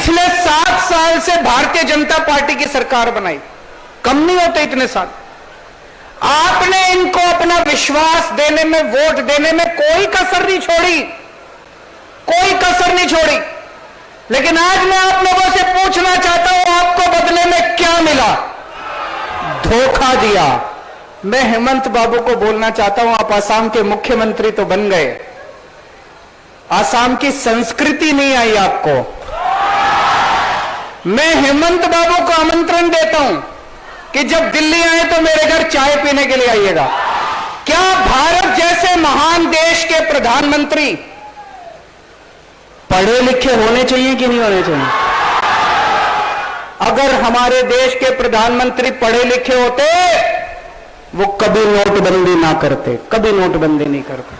पिछले 7 साल से भारतीय जनता पार्टी की सरकार बनाई, कम नहीं होते इतने साल। आपने इनको अपना विश्वास देने में, वोट देने में कोई कसर नहीं छोड़ी, कोई कसर नहीं छोड़ी। लेकिन आज मैं आप लोगों से पूछना चाहता हूं, आपको बदले में क्या मिला? धोखा दिया। मैं हेमंत बाबू को बोलना चाहता हूं, आप असम के मुख्यमंत्री तो बन गए, असम की संस्कृति नहीं आई आपको। मैं हेमंत बाबू को आमंत्रण देता हूं कि जब दिल्ली आए तो मेरे घर चाय पीने के लिए आइएगा। क्या भारत जैसे महान देश के प्रधानमंत्री पढ़े लिखे होने चाहिए कि नहीं होने चाहिए? अगर हमारे देश के प्रधानमंत्री पढ़े लिखे होते, वो कभी नोटबंदी ना करते, कभी नोटबंदी नहीं करते।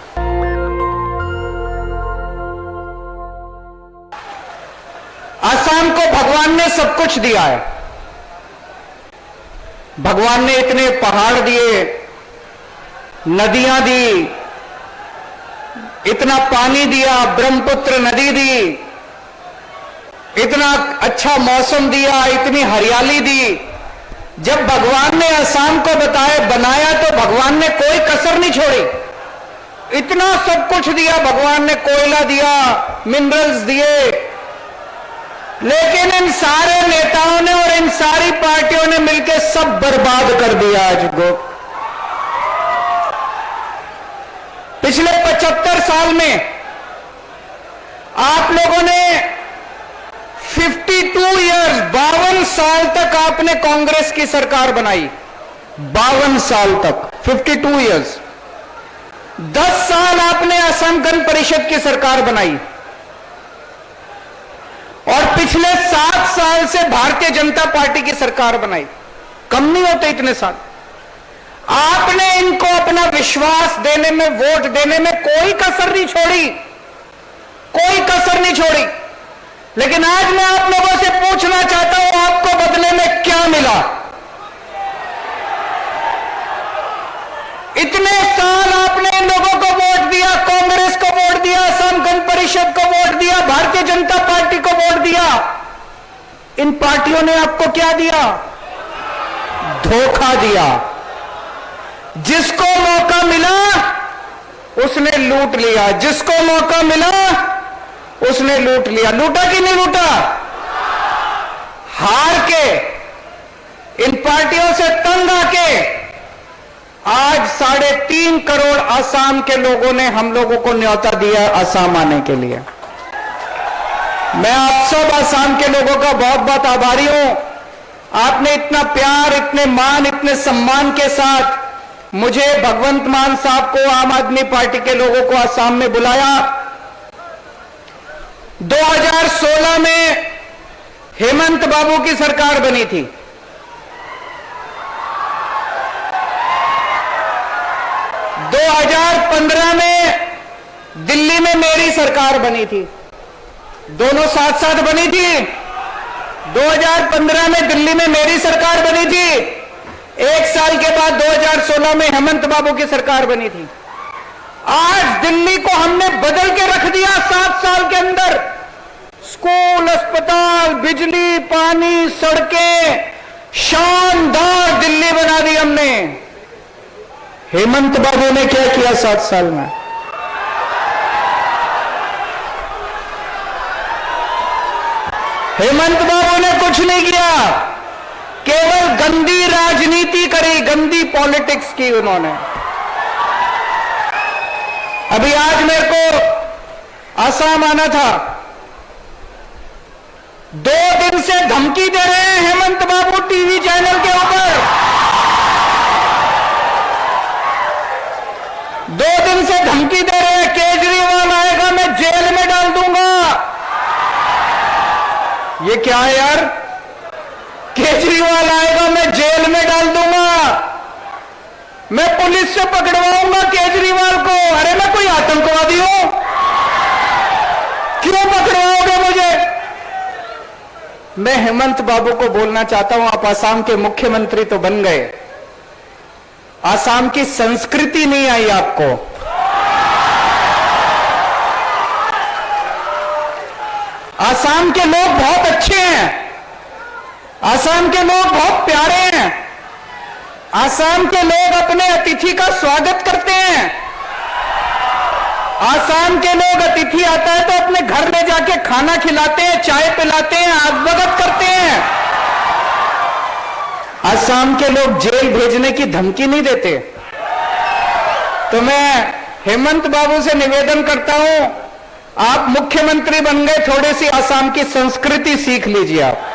असम को भगवान ने सब कुछ दिया है। भगवान ने इतने पहाड़ दिए, नदियां दी, इतना पानी दिया, ब्रह्मपुत्र नदी दी, इतना अच्छा मौसम दिया, इतनी हरियाली दी। जब भगवान ने असम को बनाया तो भगवान ने कोई कसर नहीं छोड़ी। इतना सब कुछ दिया भगवान ने, कोयला दिया, मिनरल्स दिए। लेकिन इन सारे नेताओं ने और इन सारी पार्टियों ने मिलकर सब बर्बाद कर दिया। आज को पिछले 75 साल में आप लोगों ने 52 इयर्स, 52 साल तक आपने कांग्रेस की सरकार बनाई। 52 साल तक, 52 इयर्स। 10 साल आपने असम गण परिषद की सरकार बनाई और पिछले 7 साल से भारतीय जनता पार्टी की सरकार बनाई। कम नहीं होते इतने साल। आपने इनको अपना विश्वास देने में, वोट देने में कोई कसर नहीं छोड़ी, कोई कसर नहीं छोड़ी। लेकिन आज मैं आप लोगों से पूछना चाहता हूं, आपको बदले में क्या मिला? इतने साल आपने इन लोगों को वोट दिया, कांग्रेस को वोट दिया, असम गण परिषद को वोट दिया, भारतीय जनता पार्टी को वोट दिया। इन पार्टियों ने आपको क्या दिया? धोखा दिया। जिसको मौका मिला उसने लूट लिया, जिसको मौका मिला उसने लूट लिया। लूटा कि नहीं लूटा? हार के, इन पार्टियों से तंग आके आज 3.5 करोड़ असम के लोगों ने हम लोगों को न्योता दिया असम आने के लिए। मैं आप सब असम के लोगों का बहुत बहुत आभारी हूं। आपने इतना प्यार, इतने मान, इतने सम्मान के साथ मुझे, भगवंत मान साहब को, आम आदमी पार्टी के लोगों को असम में बुलाया। 2016 में हेमंत बाबू की सरकार बनी थी। 2015 में दिल्ली में मेरी सरकार बनी थी, दोनों साथ साथ बनी थी। 2015 में दिल्ली में मेरी सरकार बनी थी। 1 साल के बाद 2016 में हेमंत बाबू की सरकार बनी थी। आज दिल्ली को हमने बदल के रख दिया 7 साल के अंदर। स्कूल, अस्पताल, बिजली, पानी, सड़कें, शानदार दिल्ली बना दी हमने। हेमंत बाबू ने क्या किया 7 साल में? हेमंत बाबू ने कुछ नहीं किया, केवल गंदी राजनीति करी, गंदी पॉलिटिक्स की उन्होंने। अभी आज मेरे को असम आना था, 2 दिन से धमकी दे रहे हैं हेमंत बाबू टीवी चैनल के ऊपर। 2 दिन से धमकी दे रहे हैं, केजरीवाल आएगा मैं जेल में डाल दूंगा। ये क्या है यार? केजरीवाल आएगा मैं जेल में डाल दूंगा, मैं पुलिस से पकड़वाऊंगा केजरीवाल को। अरे मैं कोई आतंकवादी हूं? क्यों पकड़वाओगे मुझे? मैं हेमंत बाबू को बोलना चाहता हूं, आप असम के मुख्यमंत्री तो बन गए, असम की संस्कृति नहीं आई आपको। असम के लोग बहुत असम के लोग बहुत प्यारे हैं। असम के लोग अपने अतिथि का स्वागत करते हैं। असम के लोग अतिथि आता है तो अपने घर ले जाके खाना खिलाते हैं, चाय पिलाते हैं, आगभगत करते हैं। असम के लोग जेल भेजने की धमकी नहीं देते। तो मैं हेमंत बाबू से निवेदन करता हूं, आप मुख्यमंत्री बन गए, थोड़ी सी असम की संस्कृति सीख लीजिए आप।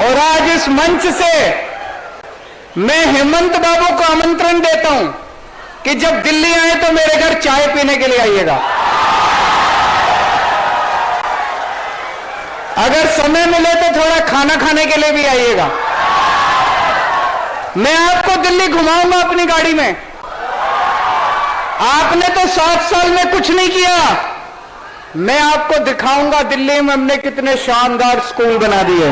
और आज इस मंच से मैं हेमंत बाबू को आमंत्रण देता हूं कि जब दिल्ली आए तो मेरे घर चाय पीने के लिए आइएगा। अगर समय मिले तो थोड़ा खाना खाने के लिए भी आइएगा। मैं आपको दिल्ली घुमाऊंगा अपनी गाड़ी में। आपने तो 7 साल में कुछ नहीं किया, मैं आपको दिखाऊंगा दिल्ली में हमने कितने शानदार स्कूल बना दिए।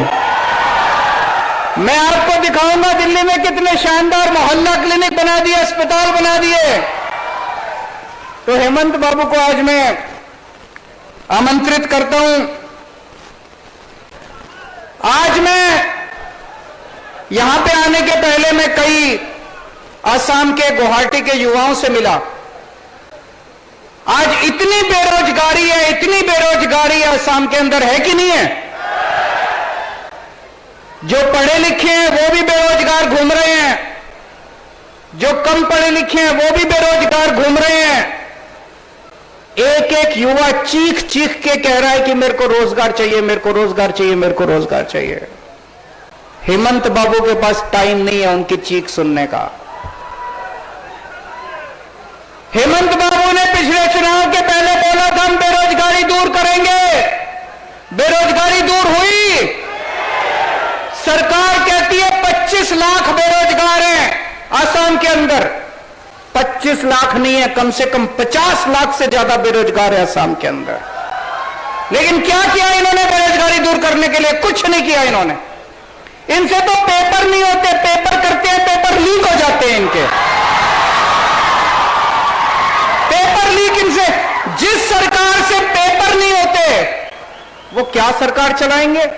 मैं आपको दिखाऊंगा दिल्ली में कितने शानदार मोहल्ला क्लिनिक बना दिए, अस्पताल बना दिए। तो हेमंत बाबू को आज मैं आमंत्रित करता हूं। आज मैं यहां पे आने के पहले मैं कई असम के गुवाहाटी के युवाओं से मिला। आज इतनी बेरोजगारी है, इतनी बेरोजगारी है असम के अंदर, है कि नहीं है? जो पढ़े लिखे हैं वो भी बेरोजगार घूम रहे हैं, जो कम पढ़े लिखे हैं वो भी बेरोजगार घूम रहे हैं। एक एक युवा चीख चीख के कह रहा है कि मेरे को रोजगार चाहिए, मेरे को रोजगार चाहिए, मेरे को रोजगार चाहिए। हेमंत बाबू के पास टाइम नहीं है उनकी चीख सुनने का। हेमंत बाबू ने पिछले चुनाव के पहले बोला था हम बेरोजगारी दूर करेंगे, बेरोजगारी दूर हुई। सरकार कहती है 25 लाख बेरोजगार हैं असम के अंदर। 25 लाख नहीं है, कम से कम 50 लाख से ज्यादा बेरोजगार है असम के अंदर। लेकिन क्या किया इन्होंने बेरोजगारी दूर करने के लिए? कुछ नहीं किया इन्होंने। इनसे तो पेपर नहीं होते, पेपर करते हैं, पेपर लीक हो जाते हैं इनके। पेपर लीक इनसे, जिस सरकार से पेपर नहीं होते वो क्या सरकार चलाएंगे?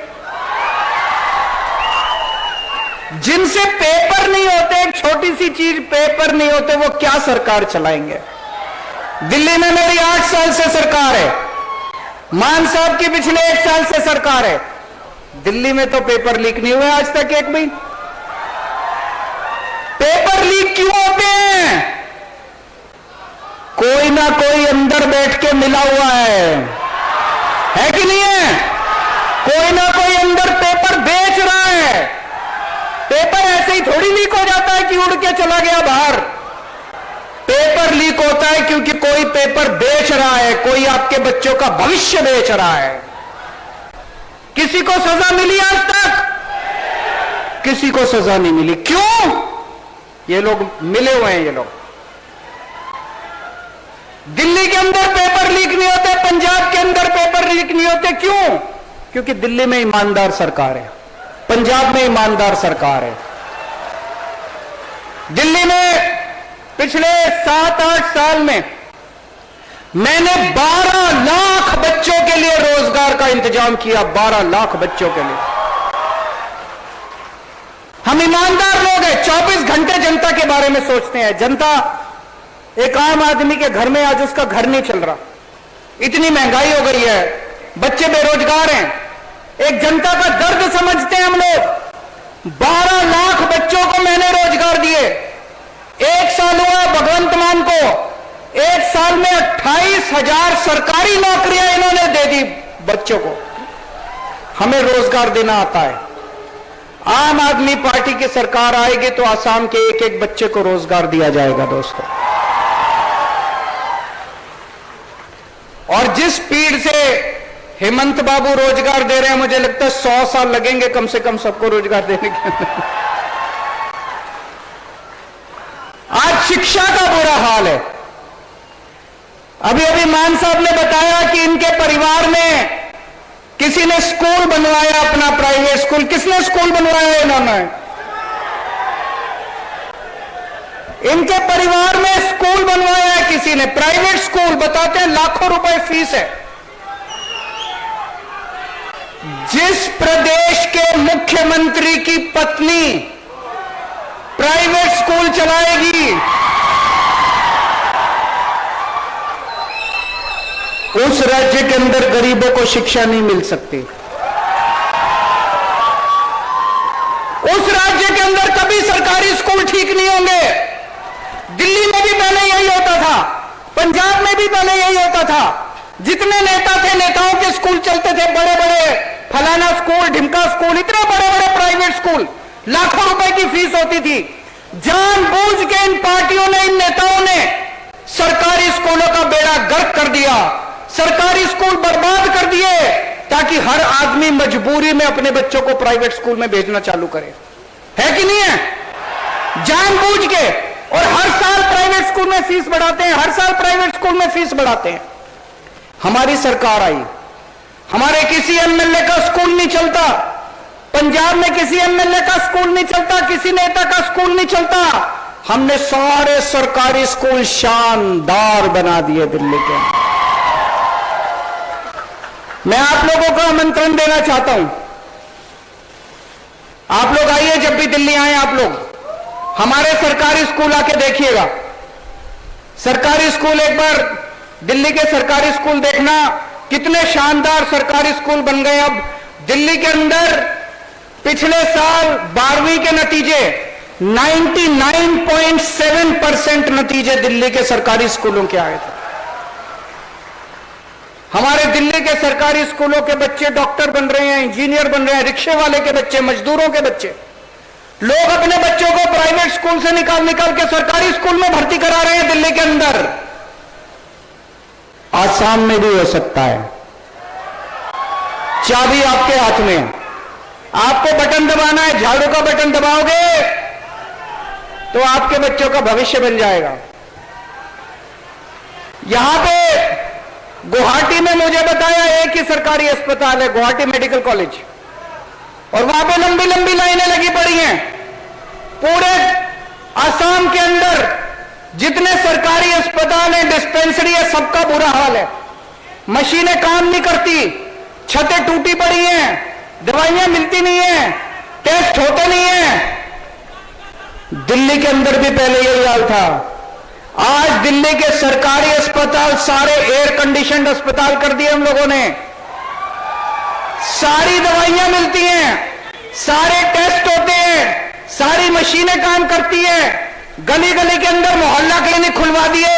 जिनसे पेपर नहीं होते, एक छोटी सी चीज पेपर नहीं होते, वो क्या सरकार चलाएंगे? दिल्ली में मेरी 8 साल से सरकार है, मान साहब की पिछले 1 साल से सरकार है। दिल्ली में तो पेपर लीक नहीं हुए आज तक एक भी। पेपर लीक क्यों होते हैं? कोई ना कोई अंदर बैठ के मिला हुआ है कि नहीं है? कोई ना कोई अंदर पेपर बेच रहा है। पेपर ऐसे ही थोड़ी लीक हो जाता है कि उड़ के चला गया बाहर। पेपर लीक होता है क्योंकि कोई पेपर बेच रहा है, कोई आपके बच्चों का भविष्य बेच रहा है। किसी को सजा मिली आज तक? किसी को सजा नहीं मिली। क्यों? ये लोग मिले हुए हैं। ये लोग दिल्ली के अंदर पेपर लीक नहीं होते, पंजाब के अंदर पेपर लीक नहीं होते। क्यों? क्योंकि दिल्ली में ईमानदार सरकार है, पंजाब में ईमानदार सरकार है। दिल्ली में पिछले 7-8 साल में मैंने 12 लाख बच्चों के लिए रोजगार का इंतजाम किया। 12 लाख बच्चों के लिए। हम ईमानदार लोग हैं, 24 घंटे जनता के बारे में सोचते हैं। जनता, एक आम आदमी के घर में आज उसका घर नहीं चल रहा, इतनी महंगाई हो गई है, बच्चे बेरोजगार हैं। एक जनता का दर्द समझते हैं हम लोग। 12 लाख बच्चों को मैंने रोजगार दिए। 1 साल हुआ भगवंत मान को, 1 साल में 28,000 सरकारी नौकरियां इन्होंने दे दी बच्चों को। हमें रोजगार देना आता है। आम आदमी पार्टी की सरकार आएगी तो आसाम के एक एक बच्चे को रोजगार दिया जाएगा दोस्तों। और जिस स्पीड से हेमंत बाबू रोजगार दे रहे हैं, मुझे लगता है 100 साल लगेंगे कम से कम सबको रोजगार देने के अंदर। आज शिक्षा का बुरा हाल है। अभी अभी मान साहब ने बताया कि इनके परिवार में किसी ने स्कूल बनवाया, अपना प्राइवेट स्कूल। किसने स्कूल बनवाया? इन्होंने। इनके परिवार में स्कूल बनवाया है किसी ने, प्राइवेट स्कूल। बताते हैं लाखों रुपए फीस है। जिस प्रदेश के मुख्यमंत्री की पत्नी प्राइवेट स्कूल चलाएगी, उस राज्य के अंदर गरीबों को शिक्षा नहीं मिल सकती। उस राज्य के अंदर कभी सरकारी स्कूल ठीक नहीं होंगे। दिल्ली में भी पहले यही होता था, पंजाब में भी पहले यही होता था। जितने नेता थे, नेताओं के स्कूल चलते थे, बड़े बड़े फलाना स्कूल, ढिमका स्कूल, इतने बड़े बड़े प्राइवेट स्कूल, लाखों रुपए की फीस होती थी। जानबूझ के इन पार्टियों ने, इन नेताओं ने सरकारी स्कूलों का बेड़ा गर्क कर दिया, सरकारी स्कूल बर्बाद कर दिए, ताकि हर आदमी मजबूरी में अपने बच्चों को प्राइवेट स्कूल में भेजना चालू करे। है कि नहीं है? जानबूझ के। और हर साल प्राइवेट स्कूल में फीस बढ़ाते हैं, हर साल प्राइवेट स्कूल में फीस बढ़ाते हैं। हमारी सरकार आई, हमारे किसी एमएलए का स्कूल नहीं चलता, पंजाब में किसी एमएलए का स्कूल नहीं चलता, किसी नेता का स्कूल नहीं चलता। हमने सारे सरकारी स्कूल शानदार बना दिए दिल्ली के। मैं आप लोगों को आमंत्रण देना चाहता हूं, आप लोग आइए, जब भी दिल्ली आए आप लोग हमारे सरकारी स्कूल आके देखिएगा। सरकारी स्कूल, एक बार दिल्ली के सरकारी स्कूल देखना, कितने शानदार सरकारी स्कूल बन गए। अब दिल्ली के अंदर पिछले साल 12वीं के नतीजे 99.7% नतीजे दिल्ली के सरकारी स्कूलों के आए थे। हमारे दिल्ली के सरकारी स्कूलों के बच्चे डॉक्टर बन रहे हैं, इंजीनियर बन रहे हैं, रिक्शे वाले के बच्चे, मजदूरों के बच्चे। लोग अपने बच्चों को प्राइवेट स्कूल से निकाल निकाल के सरकारी स्कूल में भर्ती करा रहे हैं दिल्ली के अंदर। आसाम में भी हो सकता है। चाबी आपके हाथ में है, आपको बटन दबाना है, झाड़ू का बटन दबाओगे तो आपके बच्चों का भविष्य बन जाएगा। यहां पे गुवाहाटी में मुझे बताया एक ही सरकारी अस्पताल है, गुवाहाटी मेडिकल कॉलेज, और वहां पे लंबी लंबी लाइनें लगी पड़ी हैं। पूरे असम के अंदर जितने सरकारी अस्पताल हैं, डिस्पेंसरी है, सबका बुरा हाल है। मशीनें काम नहीं करती, छतें टूटी पड़ी हैं, दवाइयां मिलती नहीं है, टेस्ट होते नहीं है। दिल्ली के अंदर भी पहले यही हाल था। आज दिल्ली के सरकारी अस्पताल सारे एयर कंडीशनड अस्पताल कर दिए हम लोगों ने। सारी दवाइयां मिलती हैं, सारे टेस्ट होते हैं, सारी मशीनें काम करती हैं। गली गली के अंदर मोहल्ला क्लिनिक खुलवा दिए।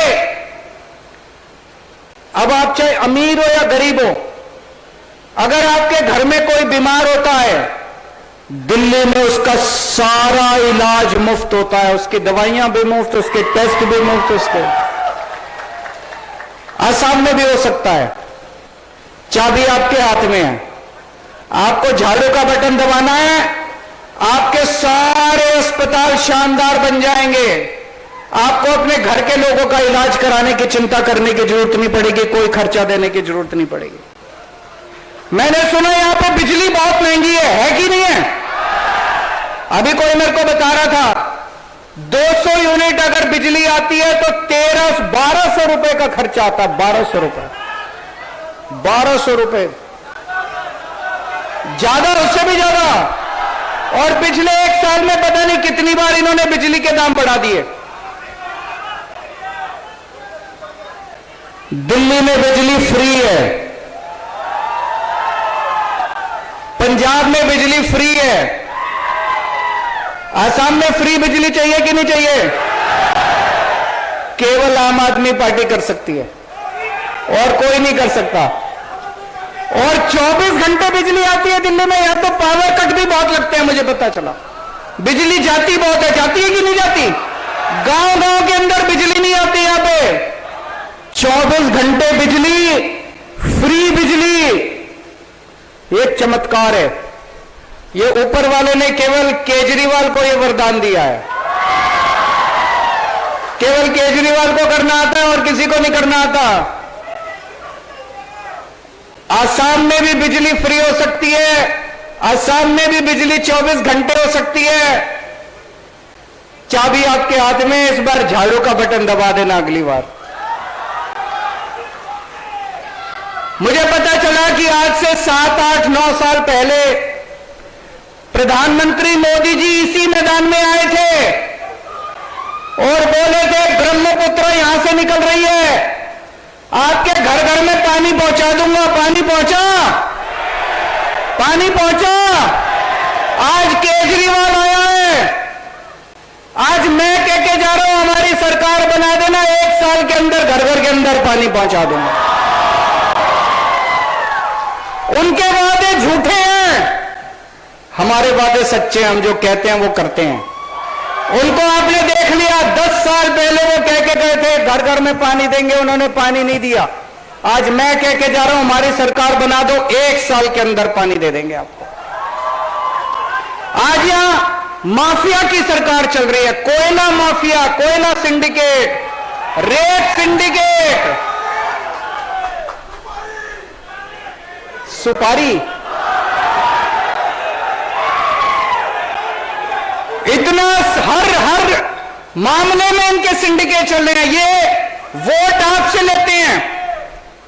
अब आप चाहे अमीर हो या गरीब हो, अगर आपके घर में कोई बीमार होता है, दिल्ली में उसका सारा इलाज मुफ्त होता है, उसकी दवाइयां भी मुफ्त, उसके टेस्ट भी मुफ्त। उसके आसाम में भी हो सकता है। चाबी आपके हाथ में है, आपको झाड़ू का बटन दबाना है, आपके सारे अस्पताल शानदार बन जाएंगे। आपको अपने घर के लोगों का इलाज कराने की चिंता करने की जरूरत नहीं पड़ेगी, कोई खर्चा देने की जरूरत नहीं पड़ेगी। मैंने सुना यहां पे बिजली बहुत महंगी है कि नहीं है? अभी कोई मेरे को बता रहा था 200 यूनिट अगर बिजली आती है तो 1200 रुपए का खर्चा आता है। 1200 रुपए, 1200 रुपए, ज्यादा, उससे भी ज्यादा। और पिछले एक साल में पता नहीं कितनी बार इन्होंने बिजली के दाम बढ़ा दिए। दिल्ली में बिजली फ्री है, पंजाब में बिजली फ्री है, आसाम में फ्री बिजली चाहिए कि नहीं चाहिए? केवल आम आदमी पार्टी कर सकती है और कोई नहीं कर सकता। और 24 घंटे बिजली आती है दिल्ली में। यहां तो पावर कट भी बहुत लगते हैं, मुझे पता चला। बिजली जाती बहुत है, जाती है कि नहीं जाती? गांव गांव के अंदर बिजली नहीं आती। यहां पे 24 घंटे बिजली, फ्री बिजली, एक चमत्कार है। ये ऊपर वाले ने केवल केजरीवाल को यह वरदान दिया है। केवल केजरीवाल को करना आता है और किसी को नहीं करना आता। आसाम में भी बिजली फ्री हो सकती है, आसाम में भी बिजली 24 घंटे हो सकती है। चाबी आपके हाथ में, इस बार झाड़ू का बटन दबा देना अगली बार। मुझे पता चला कि आज से 7, 8, 9 साल पहले प्रधानमंत्री मोदी जी इसी मैदान में आए थे और बोले थे ब्रह्मपुत्र यहां से निकल रही है, आपके घर घर में पानी पहुंचा दूंगा। पानी पहुंचा? पानी पहुंचा? आज केजरीवाल आया है, आज मैं कह के जा रहा हूं हमारी सरकार बना देना, 1 साल के अंदर घर घर के अंदर पानी पहुंचा दूंगा। उनके वादे झूठे हैं, हमारे वादे सच्चे हैं, हम जो कहते हैं वो करते हैं। उनको आपने देख लिया, 10 साल पहले वो कह के गए थे घर घर में पानी देंगे, उन्होंने पानी नहीं दिया। आज मैं कह के जा रहा हूं हमारी सरकार बना दो, 1 साल के अंदर पानी दे देंगे आपको। आज यहां माफिया की सरकार चल रही है, कोयला माफिया, कोयला सिंडिकेट, रेत सिंडिकेट, सुपारी, इतना हर मामले में इनके सिंडिकेट चल रहे हैं। ये वोट आपसे लेते हैं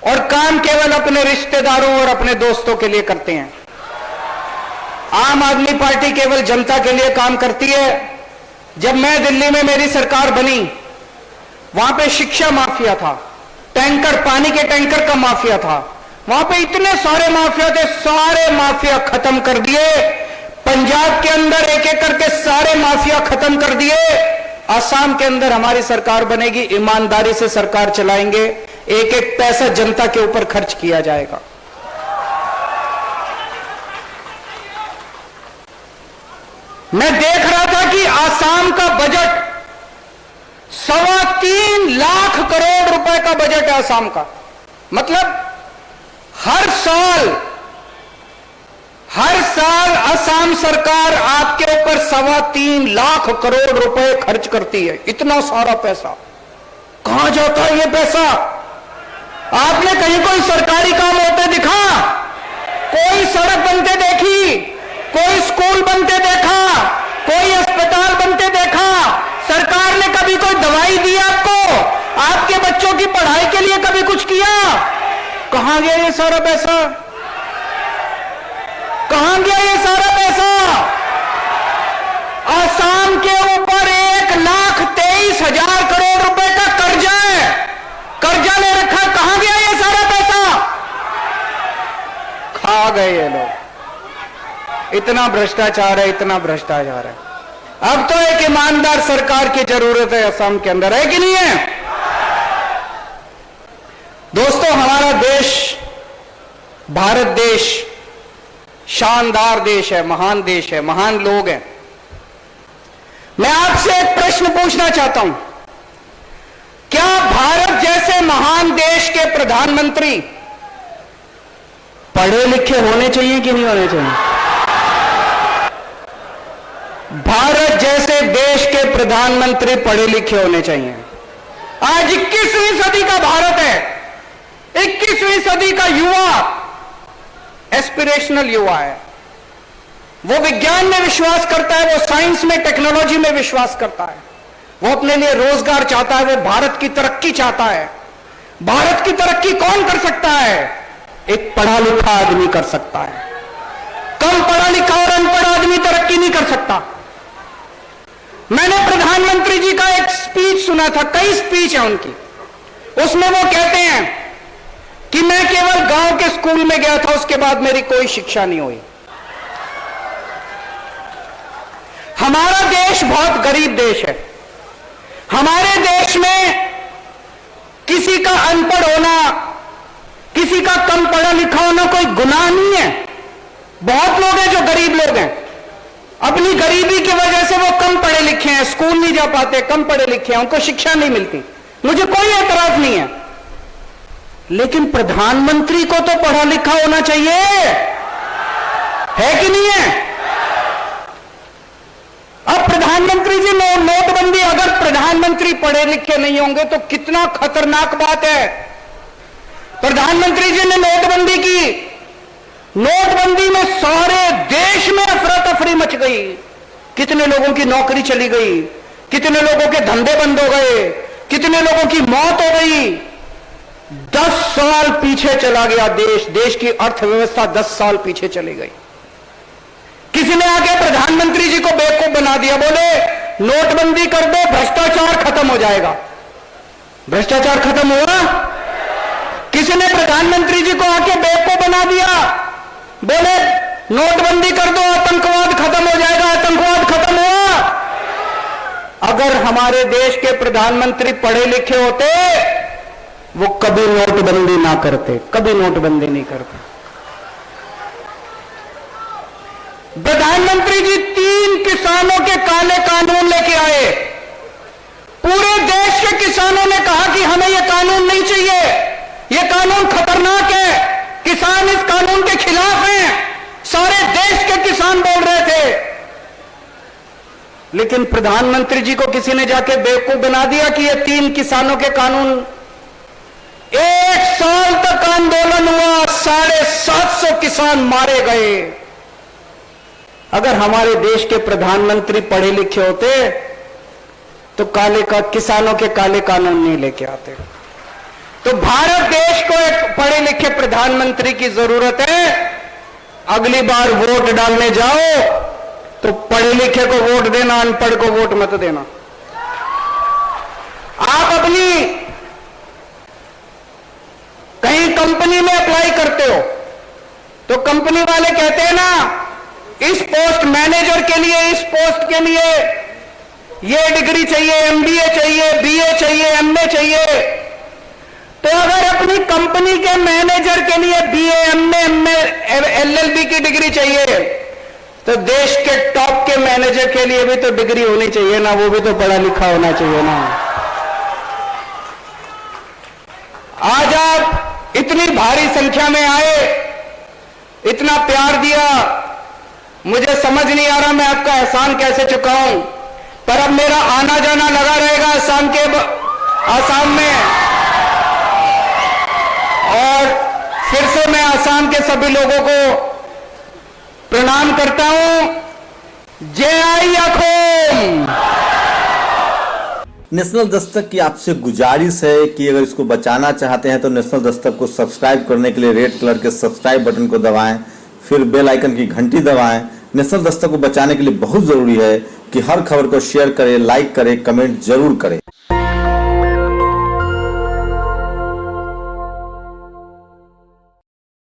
और काम केवल अपने रिश्तेदारों और अपने दोस्तों के लिए करते हैं। आम आदमी पार्टी केवल जनता के लिए काम करती है। जब मैं दिल्ली में मेरी सरकार बनी, वहां पे शिक्षा माफिया था, टैंकर, पानी के टैंकर का माफिया था, वहां पे इतने सारे माफिया थे, सारे माफिया खत्म कर दिए। पंजाब के अंदर एक एक करके सारे माफिया खत्म कर दिए। असम के अंदर हमारी सरकार बनेगी, ईमानदारी से सरकार चलाएंगे, एक एक पैसा जनता के ऊपर खर्च किया जाएगा। मैं देख रहा था कि असम का बजट 3.25 लाख करोड़ रुपए का बजट है असम का। मतलब हर साल असम सरकार आपके ऊपर 3.25 लाख करोड़ रुपए खर्च करती है। इतना सारा पैसा कहां जाता है? ये पैसा आपने कहीं कोई सरकारी काम होते दिखा? कोई सड़क बनते देखी? कोई स्कूल बनते देखा? कोई अस्पताल बनते देखा? सरकार ने कभी कोई दवाई दी आपको? आपके बच्चों की पढ़ाई के लिए कभी कुछ किया? कहां गया ये सारा पैसा? कहां गया ये सारा पैसा? असम के ऊपर 1,23,000 करोड़ रुपए का कर्जा है, कर्जा ले रखा। कहां गया ये सारा पैसा? खा गए ये लोग। इतना भ्रष्टाचार है, इतना भ्रष्टाचार है। अब तो एक ईमानदार सरकार की जरूरत है असम के अंदर, है कि नहीं है? दोस्तों, हमारा देश, भारत देश शानदार देश है, महान देश है, महान लोग हैं। मैं आपसे एक प्रश्न पूछना चाहता हूं, क्या भारत जैसे महान देश के प्रधानमंत्री पढ़े लिखे होने चाहिए कि नहीं होने चाहिए? भारत जैसे देश के प्रधानमंत्री पढ़े लिखे होने चाहिए। आज 21वीं सदी का भारत है, 21वीं सदी का युवा एस्पिरेशनल युवा है। वो विज्ञान में विश्वास करता है, वो साइंस में, टेक्नोलॉजी में विश्वास करता है, वो अपने लिए रोजगार चाहता है, वो भारत की तरक्की चाहता है। भारत की तरक्की कौन कर सकता है? एक पढ़ा लिखा आदमी कर सकता है। कम पढ़ा लिखा और अनपढ़ आदमी तरक्की नहीं कर सकता। मैंने प्रधानमंत्री जी का एक स्पीच सुना था, कई स्पीच है उनकी, उसमें वो कहते हैं कि मैं केवल गांव के स्कूल में गया था, उसके बाद मेरी कोई शिक्षा नहीं हुई। हमारा देश बहुत गरीब देश है। हमारे देश में किसी का अनपढ़ होना, किसी का कम पढ़ा लिखा होना कोई गुनाह नहीं है। बहुत लोग हैं जो गरीब लोग हैं, अपनी गरीबी की वजह से वो कम पढ़े लिखे हैं, स्कूल नहीं जा पाते, कम पढ़े लिखे हैं, उनको शिक्षा नहीं मिलती। मुझे कोई एतराज नहीं है, लेकिन प्रधानमंत्री को तो पढ़ा लिखा होना चाहिए, है कि नहीं है? अब प्रधानमंत्री जी नोटबंदी, अगर प्रधानमंत्री पढ़े लिखे नहीं होंगे तो कितना खतरनाक बात है। प्रधानमंत्री जी ने नोटबंदी की, नोटबंदी में सारे देश में अफरा तफरी मच गई, कितने लोगों की नौकरी चली गई, कितने लोगों के धंधे बंद हो गए, कितने लोगों की मौत हो गई। 10 साल पीछे चला गया देश की अर्थव्यवस्था 10 साल पीछे चली गई। किसी ने आके प्रधानमंत्री जी को बेवकूफ बना दिया, बोले नोटबंदी कर दो, भ्रष्टाचार खत्म हो जाएगा। भ्रष्टाचार खत्म हुआ? किसी ने प्रधानमंत्री जी को आके बेवकूफ बना दिया, बोले नोटबंदी कर दो, आतंकवाद खत्म हो जाएगा। आतंकवाद खत्म हुआ? अगर हमारे देश के प्रधानमंत्री पढ़े लिखे होते, वो कभी नोटबंदी ना करते, कभी नोटबंदी नहीं करते। प्रधानमंत्री जी 3 किसानों के काले कानून लेके आए। पूरे देश के किसानों ने कहा कि हमें यह कानून नहीं चाहिए, यह कानून खतरनाक है, किसान इस कानून के खिलाफ हैं। सारे देश के किसान बोल रहे थे, लेकिन प्रधानमंत्री जी को किसी ने जाके बेवकूफ बना दिया कि ये 3 किसानों के कानून। 1 साल तक आंदोलन हुआ, 750 किसान मारे गए। अगर हमारे देश के प्रधानमंत्री पढ़े लिखे होते तो किसानों के काले कानून नहीं लेके आते। तो भारत देश को एक पढ़े लिखे प्रधानमंत्री की जरूरत है। अगली बार वोट डालने जाओ तो पढ़े लिखे को वोट देना, अनपढ़ को वोट मत देना। आप अपनी कहीं कंपनी में अप्लाई करते हो तो कंपनी वाले कहते हैं ना, इस पोस्ट मैनेजर के लिए, इस पोस्ट के लिए ये डिग्री चाहिए, एमबीए चाहिए, बीए चाहिए, एमए चाहिए। तो अगर अपनी कंपनी के मैनेजर के लिए बीए, एमए, एलएलबी की डिग्री चाहिए, तो देश के टॉप के मैनेजर के लिए भी तो डिग्री होनी चाहिए ना, वो भी तो पढ़ा लिखा होना चाहिए ना। आज आप इतनी भारी संख्या में आए, इतना प्यार दिया, मुझे समझ नहीं आ रहा मैं आपका एहसान कैसे चुकाऊं, पर अब मेरा आना जाना लगा रहेगा आसाम में। और फिर से मैं आसाम के सभी लोगों को प्रणाम करता हूं। जय आई अखोम। नेशनल दस्तक की आपसे गुजारिश है कि अगर इसको बचाना चाहते हैं तो नेशनल दस्तक को सब्सक्राइब करने के लिए रेड कलर के सब्सक्राइब बटन को दबाएं, फिर बेल आइकन की घंटी दबाएं। नेशनल दस्तक को बचाने के लिए बहुत जरूरी है कि हर खबर को शेयर करें, लाइक करें, कमेंट जरूर करें।